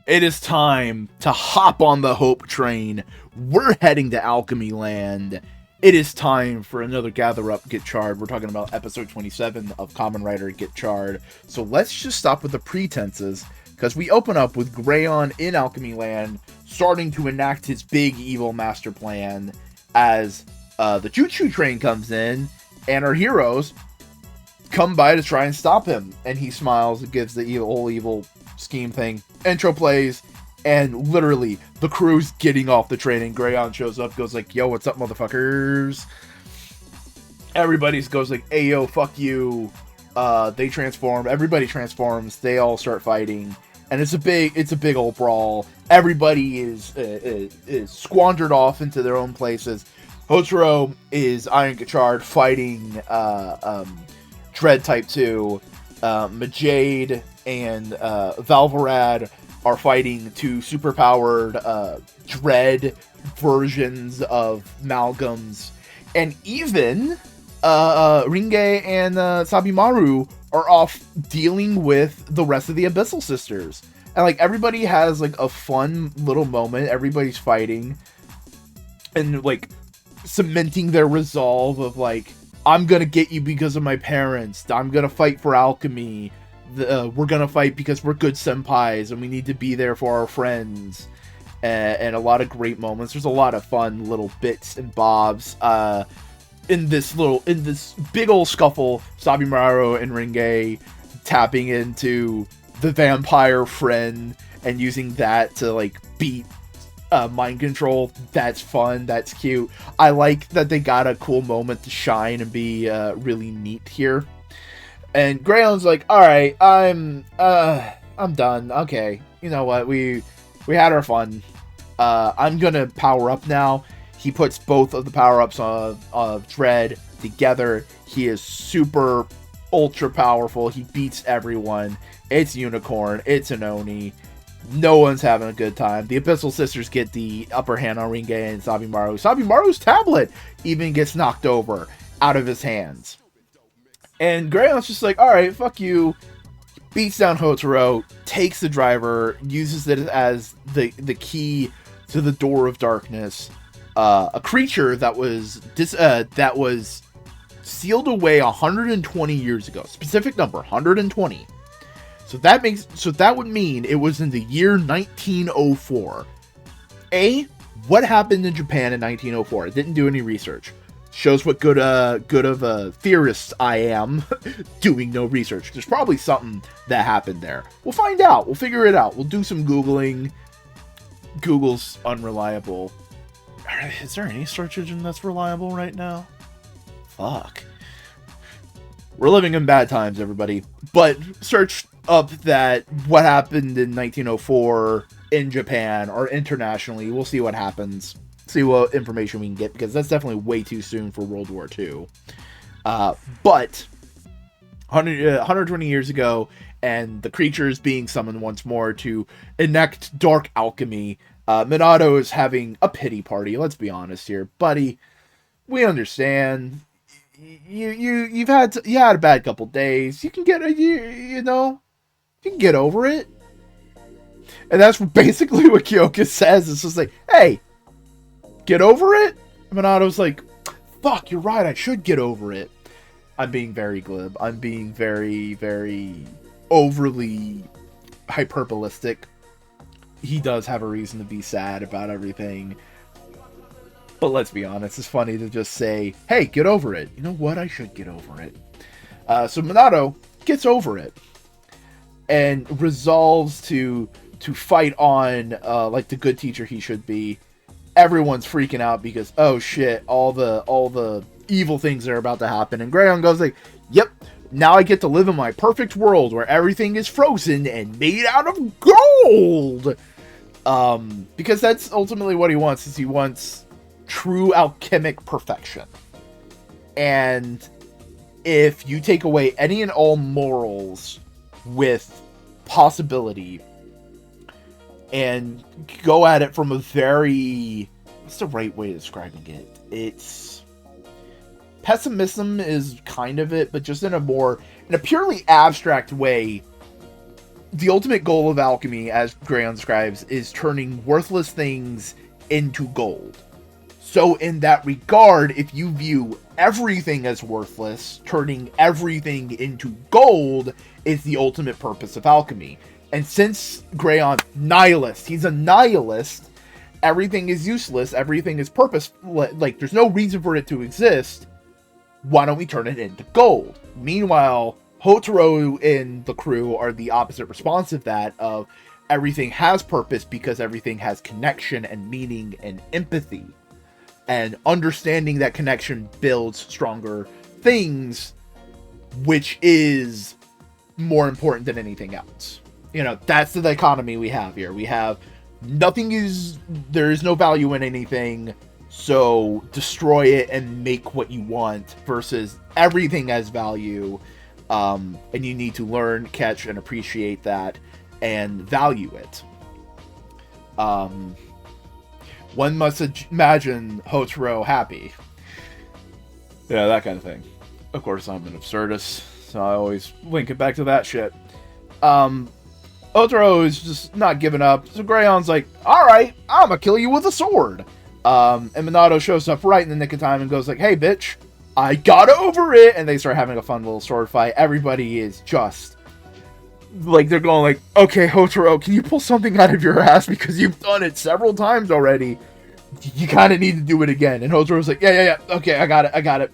It is time to hop on the Hope train. We're heading to Alchemy Land. It is time for another Gather Up, Gotchard. We're talking about episode 27 of Kamen Rider Gotchard. So let's just stop with the pretenses, because we open up with Grayon in Alchemy Land, starting to enact his big evil master plan as the choo-choo train comes in, and our heroes come by to try and stop him. And he smiles and gives the whole evil scheme thing. Intro plays, and literally the crew's getting off the train, and Grayon shows up, goes like, yo, what's up, motherfuckers? Everybody goes like, hey, yo, fuck you. They transform, everybody transforms, they all start fighting, and it's a big old brawl. Everybody is squandered off into their own places. Hotaro is Iron Gotchard fighting Dread Type 2. Majade and Valvarad are fighting two superpowered Dread versions of Malgams, and even Ringe and Sabimaru are off dealing with the rest of the Abyssal Sisters. And like everybody has like a fun little moment. Everybody's fighting and like cementing their resolve of like, I'm gonna get you because of my parents. I'm gonna fight for alchemy. We're gonna fight because we're good senpais and we need to be there for our friends. And a lot of great moments. There's a lot of fun little bits and bobs. In this big old scuffle, Sabimaru and Ringe tapping into the vampire friend and using that to like beat mind control. That's fun. That's cute. I like that they got a cool moment to shine and be really neat here. And Grayon's like, all right, I'm done. Okay, you know what? We had our fun. I'm gonna power up now. He puts both of the power ups of Dread together. He is super ultra powerful. He beats everyone. It's Unicorn. It's an Oni. No one's having a good time. The Abyssal Sisters get the upper hand on Ringe and Sabimaru. Sabimaru's tablet even gets knocked over out of his hands. And Grayon's just like, alright, fuck you. Beats down Hotaro, takes the driver, uses it as the key to the door of darkness. A creature that was sealed away 120 years ago. Specific number, 120. So that would mean it was in the year 1904. What happened in Japan in 1904? I didn't do any research. Shows what good of a theorist I am, doing no research. There's probably something that happened there. We'll find out. We'll figure it out. We'll do some Googling. Google's unreliable. Is there any search engine that's reliable right now? Fuck. We're living in bad times, everybody. But search up that what happened in 1904 in Japan or internationally. We'll see what happens. See what information we can get, because that's definitely way too soon for World War II. But 120 years ago, and the creature is being summoned once more to enact dark alchemy. Minato is having a pity party. Let's be honest here, buddy. We understand. You had a bad couple days. You can get you can get over it. And that's basically what Kyoka says. It's just like, hey, get over it? Minato's like, fuck, you're right, I should get over it. I'm being very glib. I'm being very, very overly hyperbolistic. He does have a reason to be sad about everything. But let's be honest, it's funny to just say, hey, get over it. You know what? I should get over it. So Minato gets over it. And resolves to fight on like the good teacher he should be. Everyone's freaking out because, oh shit, all the evil things are about to happen. And Grayon goes like, yep, now I get to live in my perfect world where everything is frozen and made out of gold. Because that's ultimately what he wants, is he wants true alchemic perfection. And if you take away any and all morals with possibility and go at it from a very, what's the right way of describing it? It's pessimism is kind of it, but just in a purely abstract way. the ultimate goal of alchemy, as Greyon describes, is turning worthless things into gold. So in that regard, if you view everything as worthless, turning everything into gold is the ultimate purpose of alchemy. And since Greyon, nihilist, he's a nihilist, everything is useless, everything is purposeless, like there's no reason for it to exist, why don't we turn it into gold? Meanwhile, Hotaro and the crew are the opposite response of that, of everything has purpose because everything has connection and meaning and empathy. And understanding that connection builds stronger things, which is more important than anything else. You know, that's the dichotomy we have here. We have there is no value in anything, so destroy it and make what you want, versus everything has value. And you need to learn, catch, and appreciate that, and value it. One must imagine Hotaro happy. Yeah, that kind of thing. Of course, I'm an absurdist, so I always link it back to that shit. Hotaro is just not giving up, so Greyon's like, alright, I'm gonna kill you with a sword. And Minato shows up right in the nick of time and goes like, hey, bitch, I got over it, and they start having a fun little sword fight. Everybody is just, like, they're going like, okay, Hotaro, can you pull something out of your ass, because you've done it several times already. You kind of need to do it again. And Hotaro's like, yeah, okay, I got it.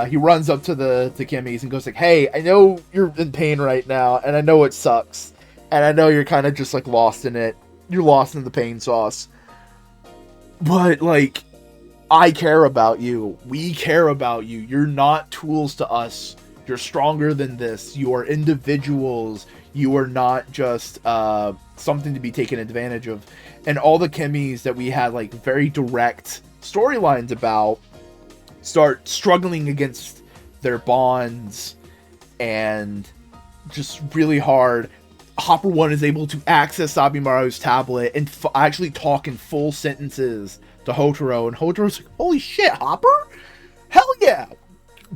He runs up to Kimmy's and goes like, hey, I know you're in pain right now, and I know it sucks, and I know you're kind of just, like, lost in it. You're lost in the pain sauce. But, like, I care about you. We care about you. You're not tools to us. You're stronger than this. You are individuals. You are not just something to be taken advantage of. And all the Kimmies that we had, like, very direct storylines about start struggling against their bonds, and just really hard. Hopper 1 is able to access Sabimaru's tablet and actually talk in full sentences to Hotaro, and Hotaro's like, holy shit, Hopper? Hell yeah!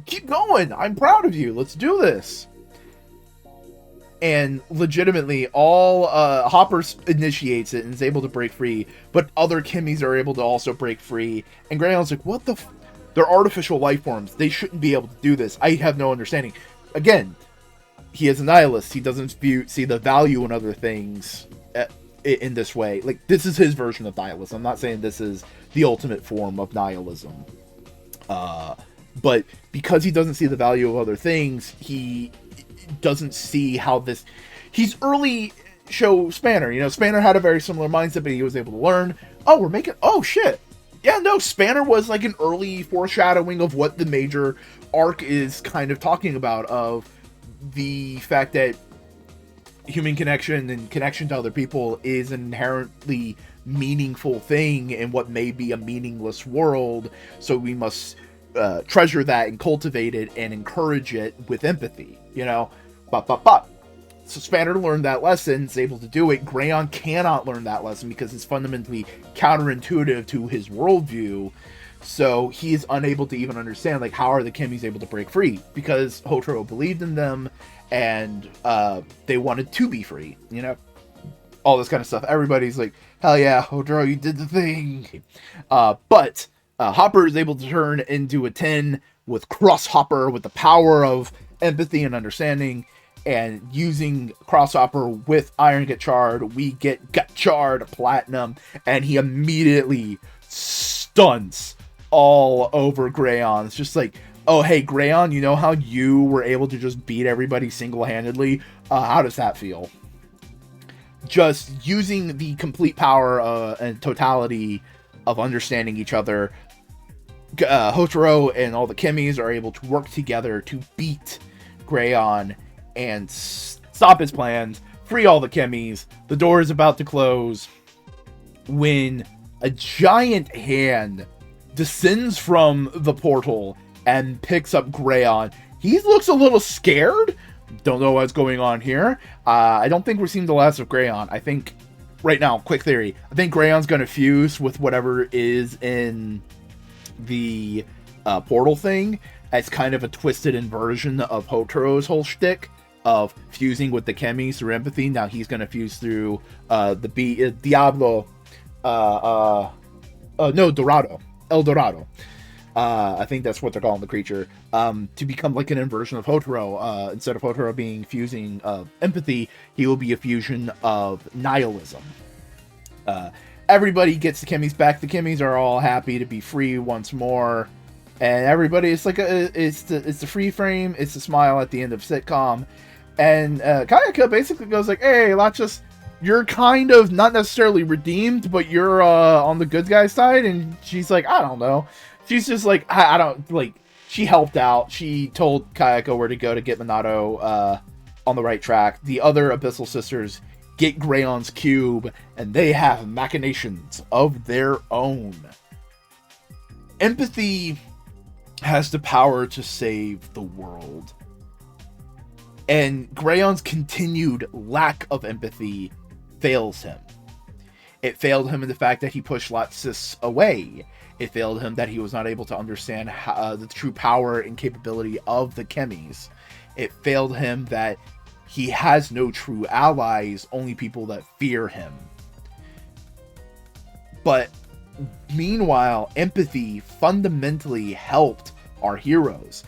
Keep going! I'm proud of you! Let's do this! And legitimately, all Hopper initiates it and is able to break free, but other Kimmies are able to also break free, and Greyon's like, what the they're artificial life forms. They shouldn't be able to do this. I have no understanding. Again, he is a nihilist. He doesn't see the value in other things in this way. Like, this is his version of nihilism. I'm not saying this is the ultimate form of nihilism. But because he doesn't see the value of other things, he doesn't see how this... He's early show Spanner. You know, Spanner had a very similar mindset, but he was able to learn. Oh, we're making... Oh, shit. Yeah, no, Spanner was like an early foreshadowing of what the major arc is kind of talking about, of the fact that human connection and connection to other people is an inherently meaningful thing in what may be a meaningless world, so we must treasure that and cultivate it and encourage it with empathy, you know? So Spanner learned that lesson, is able to do it. Greyon cannot learn that lesson because it's fundamentally counterintuitive to his worldview. So he is unable to even understand, like, how are the Kimmies able to break free? Because Hotaro believed in them, and they wanted to be free, you know? All this kind of stuff. Everybody's like, hell yeah, Hotaro, you did the thing. But Hopper is able to turn into a 10 with Cross Hopper, with the power of empathy and understanding. And using Crosshopper with Iron Gotchard, we get Gotchard Platinum, and he immediately stunts all over Greyon. It's just like, oh, hey, Greyon, you know how you were able to just beat everybody single-handedly? How does that feel? Just using the complete power and totality of understanding each other, Hotaro and all the Kimmies are able to work together to beat Greyon and stop his plans, free all the Kimmies. The door is about to close when a giant hand descends from the portal and picks up Greyon. He looks a little scared. Don't know what's going on here. I don't think we're seeing the last of Greyon. I think, right now, quick theory, I think Greyon's going to fuse with whatever is in the portal thing as kind of a twisted inversion of Hotaro's whole shtick. of fusing with the Kemis through empathy. Now he's going to fuse through Diablo, no, Dorado, El Dorado. I think that's what they're calling the creature, to become like an inversion of Hotaro. Instead of Hotaro being fusing of empathy, he will be a fusion of nihilism. Everybody gets the Kemis back. The Kemis are all happy to be free once more, and everybody, it's like it's the free frame, it's the smile at the end of sitcom, and Kayaka basically goes like, "Hey, you're kind of not necessarily redeemed, but you're on the good guy side," and she's like, "I don't know." She's just like, I don't like. She helped out. She told Kayako where to go to get Minato on the right track. The other Abyssal sisters get Grayon's cube, and they have machinations of their own. Empathy has the power to save the world. And Grayon's continued lack of empathy fails him. It failed him in the fact that he pushed Latsis away. It failed him that he was not able to understand the true power and capability of the Kemis. It failed him that he has no true allies, only people that fear him. But meanwhile, empathy fundamentally helped our heroes.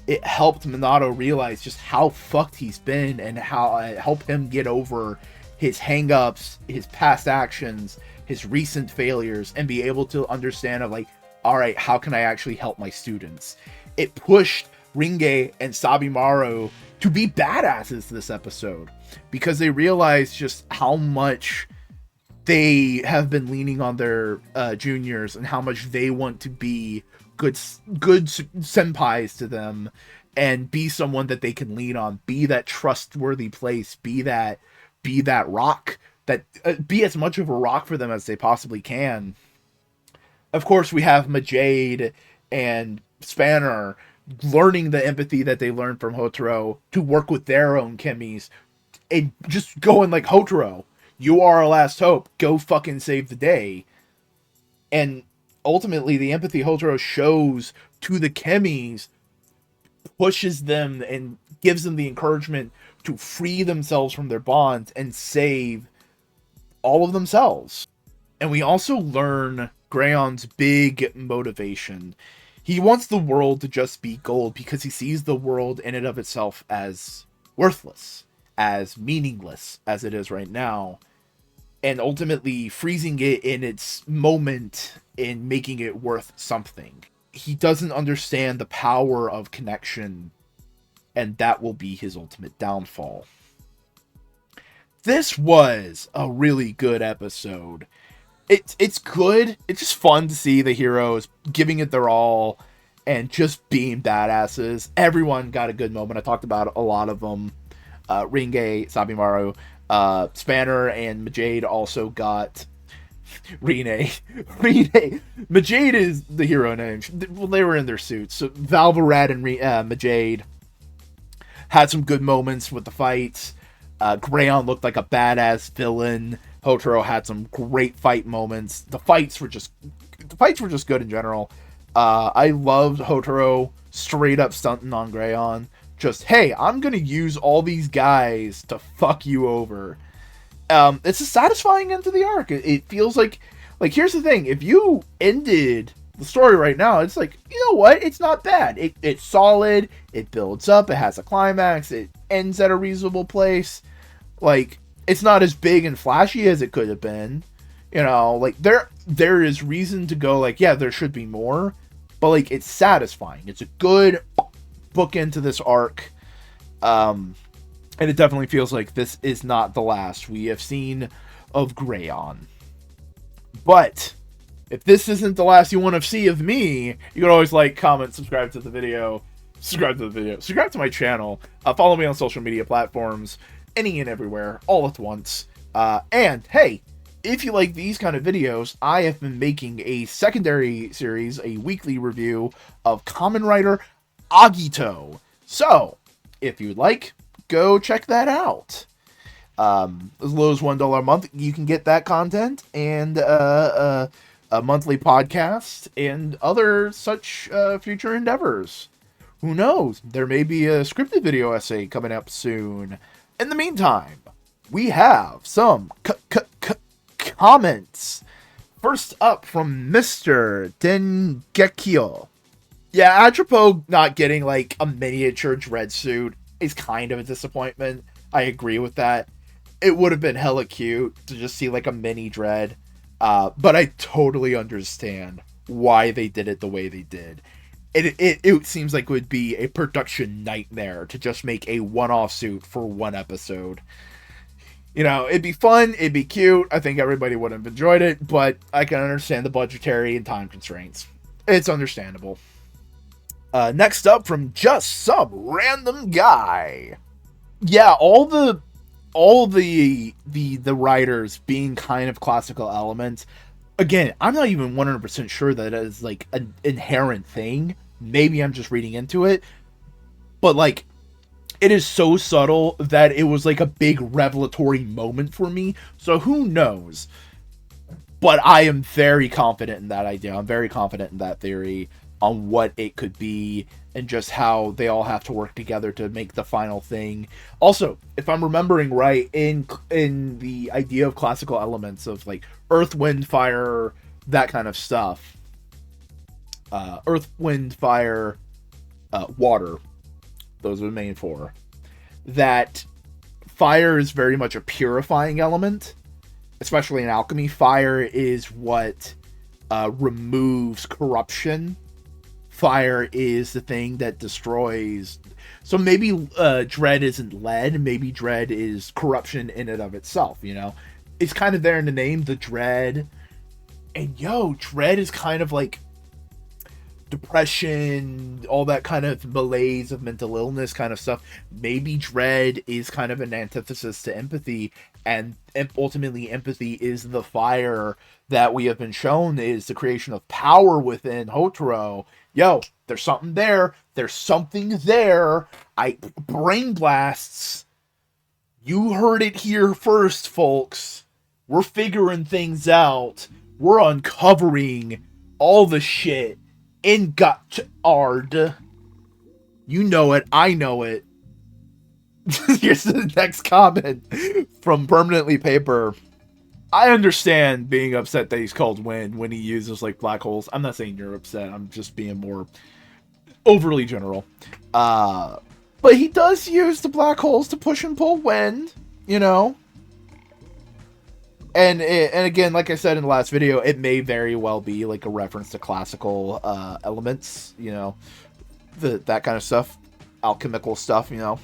It helped Minato realize just how fucked he's been, and how it helped him get over his hang-ups, his past actions, his recent failures, and be able to understand of like, alright, how can I actually help my students? It pushed Ringe and Sabimaru to be badasses this episode, because they realized just how much they have been leaning on their juniors, and how much they want to be good senpais to them, and be someone that they can lean on, be that trustworthy place, be that rock, that be as much of a rock for them as they possibly can. Of course, we have Majade and Spanner learning the empathy that they learned from Hotaro to work with their own Kemis, and just going like, Hotaro, you are our last hope, go fucking save the day. And ultimately, the empathy Hotaro shows to the Kemis pushes them and gives them the encouragement to free themselves from their bonds and save all of themselves. And we also learn Grayon's big motivation. He wants the world to just be gold because he sees the world in and of itself as worthless, as meaningless as it is right now, and ultimately freezing it in its moment and making it worth something. He doesn't understand the power of connection, and that will be his ultimate downfall. This was a really good episode. It's good. It's just fun to see the heroes giving it their all and just being badasses. Everyone got a good moment. I talked about a lot of them. Ringe, Sabimaru, Spanner, and Majade also got... Rene. Majade is the hero name. Well, they were in their suits. So Valvarad and Majade had some good moments with the fights. Grayon looked like a badass villain. Hotaro had some great fight moments. The fights were just good in general. I loved Hotaro straight up stunting on Grayon. Just, hey, I'm gonna use all these guys to fuck you over. It's a satisfying end to the arc. It feels like here's the thing. If you ended the story right now, it's like, you know what? It's not bad. It's solid. It builds up. It has a climax. It ends at a reasonable place. Like, it's not as big and flashy as it could have been. You know, like, there is reason to go, like, yeah, there should be more. But, like, it's satisfying. It's a good bookend to this arc. And it definitely feels like this is not the last we have seen of Grayon. But if this isn't the last you want to see of me, you can always like, comment, subscribe to my channel. Follow me on social media platforms, any and everywhere, all at once. And hey, if you like these kind of videos, I have been making a secondary series, a weekly review of Kamen Rider Agito. So, if you'd like, go check that out. As low as $1 a month, you can get that content and a monthly podcast and other such future endeavors. Who knows? There may be a scripted video essay coming up soon. In the meantime, we have some comments. First up from Mr. Dengekyo. Yeah, Atropos not getting like a miniature Dread suit is kind of a disappointment. I agree with that. It would have been hella cute to just see like a mini Dread. But I totally understand why they did it the way they did. It seems like it would be a production nightmare to just make a one-off suit for one episode. You know, it'd be fun, it'd be cute, I think everybody would have enjoyed it, but I can understand the budgetary and time constraints. It's understandable. Next up from just some random guy. Yeah, all the writers being kind of classical elements. Again, I'm not even 100% sure that it is like an inherent thing. Maybe I'm just reading into it. But like, it is so subtle that it was like a big revelatory moment for me. So who knows? But I am very confident in that idea. I'm very confident in that theory on what it could be and just how they all have to work together to make the final thing. Also, if I'm remembering right, in the idea of classical elements of like earth, wind, fire, that kind of stuff. Earth, wind, fire, water. Those are the main four. That fire is very much a purifying element, especially in alchemy. Fire is what removes corruption. Fire is the thing that destroys. So maybe dread isn't lead. Maybe dread is corruption in and of itself, you know? It's kind of there in the name, the dread. And dread is kind of like depression, all that kind of malaise of mental illness kind of stuff. Maybe dread is kind of an antithesis to empathy, and ultimately empathy is the fire that we have been shown is the creation of power within Hotaro. There's something there. There's something there. Brain blasts. You heard it here first, folks. We're figuring things out. We're uncovering all the shit in Gotchard. You know it. I know it. Here's the next comment from Permanently Paper. I understand being upset that he's called wind when he uses like black holes. I'm not saying you're upset. I'm just being more overly general. But he does use the black holes to push and pull wind, you know. And again, like I said in the last video, it may very well be like a reference to classical elements, you know, that kind of stuff, alchemical stuff, you know.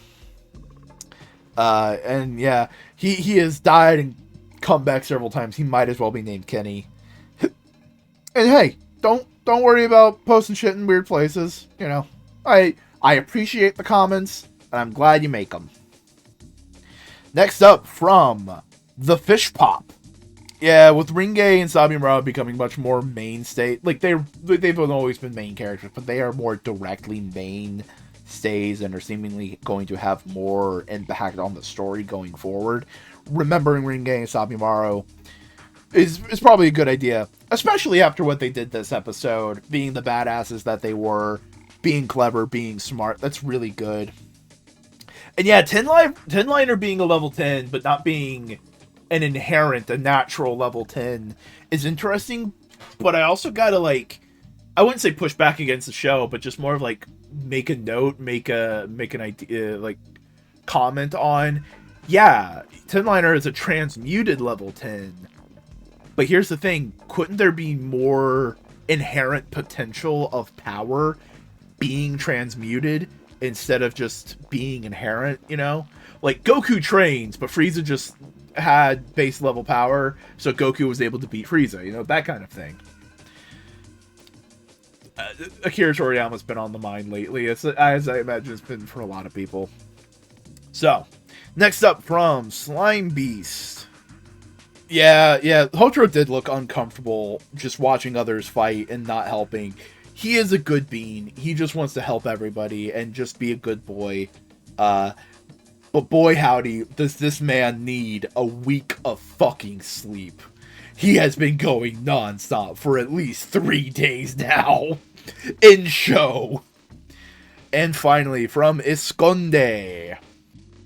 And yeah, he has died and come back several times. He might as well be named Kenny. And hey, don't worry about posting shit in weird places, you know. I appreciate the comments, and I'm glad you make them. Next up from The Fish Pop. Yeah, with Ringe and Sabimura becoming much more mainstay, like they've always been main characters, but they are more directly mainstays and are seemingly going to have more impact on the story going forward. Remembering Ringe and Sabimura is probably a good idea, especially after what they did this episode, being the badasses that they were, being clever, being smart. That's really good. And yeah, 10 liner being a level 10, but not being an inherent, a natural level 10 is interesting, but I also gotta like, I wouldn't say push back against the show, but just more of like make a note, make an idea, like comment on, yeah, 10 liner is a transmuted level 10, but here's the thing, couldn't there be more inherent potential of power being transmuted instead of just being inherent, you know? Like Goku trains, but Frieza just had base level power, so Goku was able to beat Frieza, you know, that kind of thing. Akira Toriyama's been on the mind lately, as I imagine it's been for a lot of people. So, next up from Slime Beast. Yeah, Hotaro did look uncomfortable just watching others fight and not helping. He is a good bean. He just wants to help everybody and just be a good boy. But boy howdy, does this man need a week of fucking sleep. He has been going non-stop for at least 3 days now. In show. And finally, from Esconde.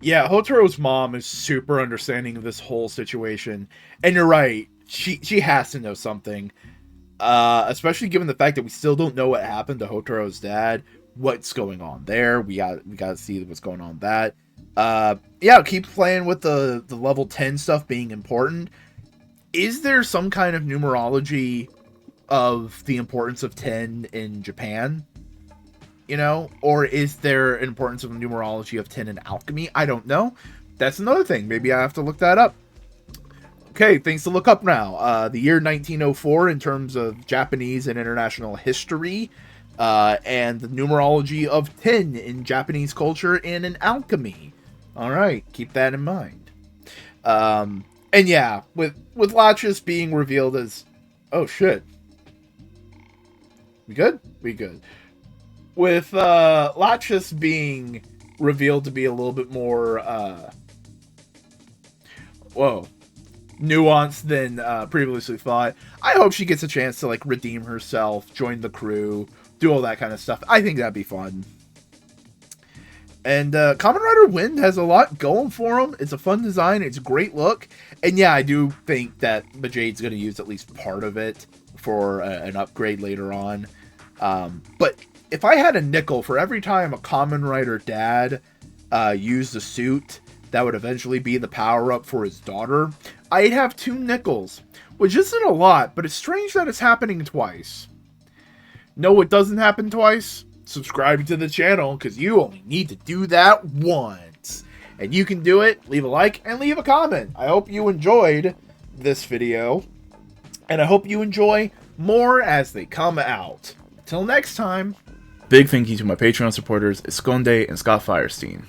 Yeah, Hotaro's mom is super understanding of this whole situation. And you're right, she has to know something. Especially given the fact that we still don't know what happened to Hotaro's dad. What's going on there? We gotta see what's going on with that. Yeah, keep playing with the level 10 stuff being important. Is there some kind of numerology of the importance of 10 in Japan? You know, or is there an importance of numerology of 10 in alchemy? I don't know. That's another thing. Maybe I have to look that up. Okay, things to look up now. The year 1904 in terms of Japanese and international history, and the numerology of 10 in Japanese culture and in alchemy. All right, keep that in mind. And yeah, with Lachus being revealed as, oh shit, we good? We good. With Lachus being revealed to be a little bit more nuanced than previously thought. I hope she gets a chance to like redeem herself, join the crew, do all that kind of stuff. I think that'd be fun. And Kamen Rider Wind has a lot going for him. It's a fun design. It's a great look. And yeah, I do think that Majade's going to use at least part of it for an upgrade later on. But if I had a nickel for every time a Kamen Rider dad used a suit that would eventually be the power-up for his daughter, I'd have 2 nickels, which isn't a lot, but it's strange that it's happening twice. No, it doesn't happen twice. Subscribe to the channel, because you only need to do that once. And you can do it. Leave a like and leave a comment. I hope you enjoyed this video, and I hope you enjoy more as they come out. Till next time. Big thank you to my Patreon supporters, Esconde and Scott Firestein.